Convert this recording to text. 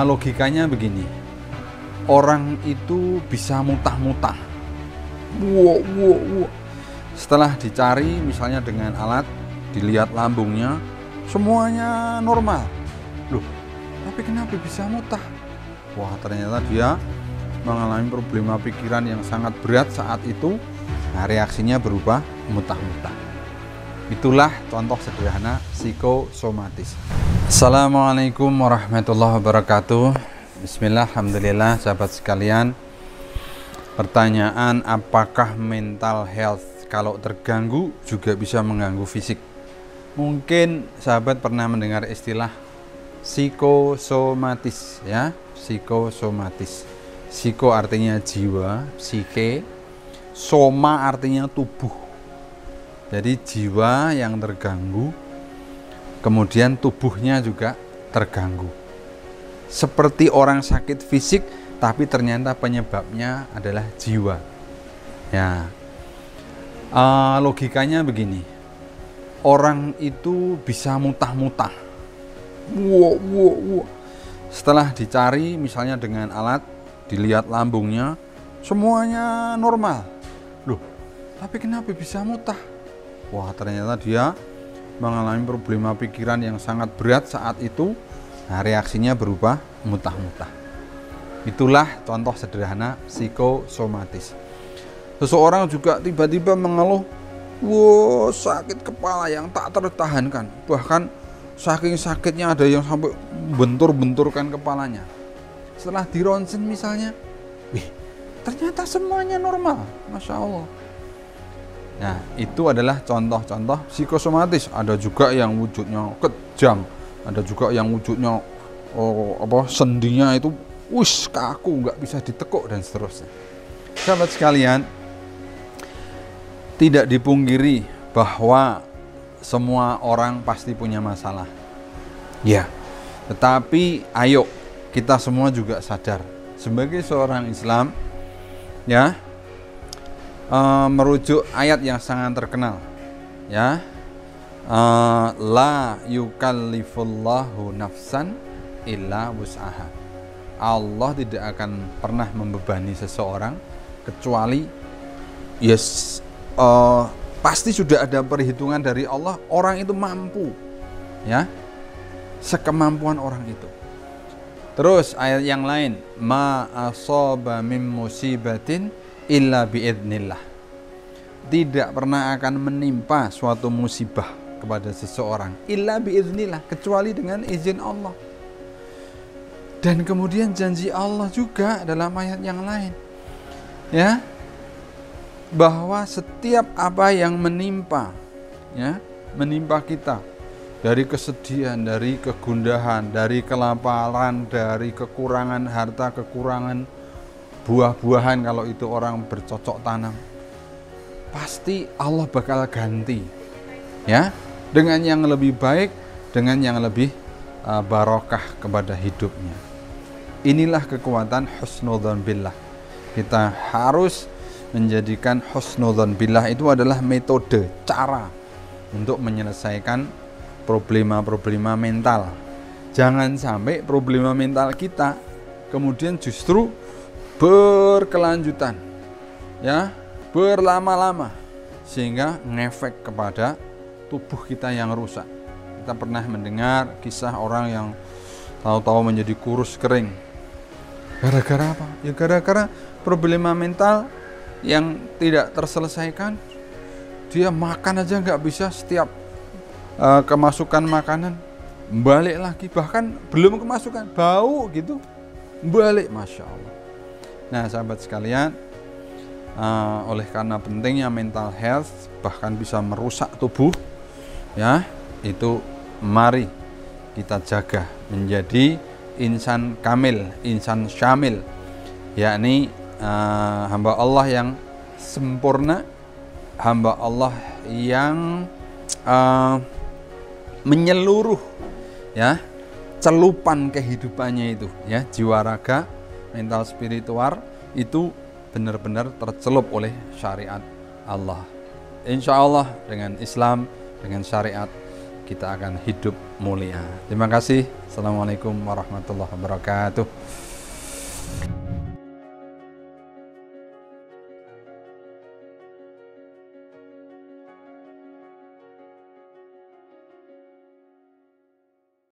Logikanya begini, orang itu bisa mutah-mutah. Wow, wow, wow. Setelah dicari misalnya dengan alat, dilihat lambungnya, semuanya normal. Loh, tapi kenapa bisa mutah? Wah, ternyata dia mengalami problema pikiran yang sangat berat saat itu. Nah, reaksinya berubah mutah-mutah. Itulah contoh sederhana psikosomatis. Assalamualaikum warahmatullahi wabarakatuh. Bismillah, alhamdulillah, sahabat sekalian. Pertanyaan, apakah mental health kalau terganggu juga bisa mengganggu fisik? Mungkin sahabat pernah mendengar istilah psikosomatis, ya, psikosomatis. Psiko artinya jiwa, psike, soma artinya tubuh. Jadi jiwa yang terganggu, kemudian tubuhnya juga terganggu. Seperti orang sakit fisik, tapi ternyata penyebabnya adalah jiwa. Ya, logikanya begini, orang itu bisa mutah-mutah. Wow, wow, wow. Setelah dicari misalnya dengan alat, dilihat lambungnya, semuanya normal. Loh, tapi kenapa bisa mutah? Wah, ternyata dia mengalami problema pikiran yang sangat berat saat itu. Nah, reaksinya berubah mutah-mutah. Itulah contoh sederhana psikosomatis. Seseorang juga tiba-tiba mengeluh, wah, sakit kepala yang tak tertahankan. Bahkan saking sakitnya ada yang sampai bentur-benturkan kepalanya. Setelah di ronsen misalnya, ternyata semuanya normal, Masya Allah. Nah, itu adalah contoh-contoh psikosomatis. Ada juga yang wujudnya kejam, ada juga yang wujudnya sendinya itu kaku, nggak bisa ditekuk dan seterusnya. Sahabat sekalian, tidak dipungkiri bahwa semua orang pasti punya masalah. Ya, tetapi ayo kita semua juga sadar sebagai seorang Islam, ya, merujuk ayat yang sangat terkenal, ya, la yukallifullahu nafsan illa wus'aha. Allah tidak akan pernah membebani seseorang kecuali pasti sudah ada perhitungan dari Allah, orang itu mampu, ya, sekemampuan orang itu. Terus ayat yang lain, ma asaba min musibatin illa biidznillah. Tidak pernah akan menimpa suatu musibah kepada seseorang illa biidznillah, kecuali dengan izin Allah. Dan kemudian janji Allah juga dalam ayat yang lain, ya, bahwa setiap apa yang menimpa, ya, menimpa kita dari kesedihan, dari kegundahan, dari kelaparan, dari kekurangan harta, kekurangan buah-buahan, kalau itu orang bercocok tanam, pasti Allah bakal ganti, ya, dengan yang lebih baik, dengan yang lebih barokah kepada hidupnya. Inilah kekuatan husnudzon billah. Kita harus menjadikan husnudzon billah itu adalah metode, cara untuk menyelesaikan problema-problema mental. Jangan sampai problema mental kita kemudian justru berkelanjutan, ya, berlama-lama, sehingga ngefek kepada tubuh kita yang rusak. Kita pernah mendengar kisah orang yang tahu-tahu menjadi kurus kering. Gara-gara apa? Ya gara-gara problema mental yang tidak terselesaikan. Dia makan aja nggak bisa, setiap kemasukan makanan balik lagi, bahkan belum kemasukan bau gitu balik, Masya Allah. Nah, sahabat sekalian, oleh karena pentingnya mental health, bahkan bisa merusak tubuh, ya, itu mari kita jaga menjadi insan kamil, insan syamil, yakni hamba Allah yang sempurna, hamba Allah yang menyeluruh, ya, celupan kehidupannya itu, ya, jiwa raga, mental spiritual itu benar-benar tercelup oleh syariat Allah. Insya Allah dengan Islam, dengan syariat, kita akan hidup mulia. Terima kasih. Assalamualaikum warahmatullahi wabarakatuh.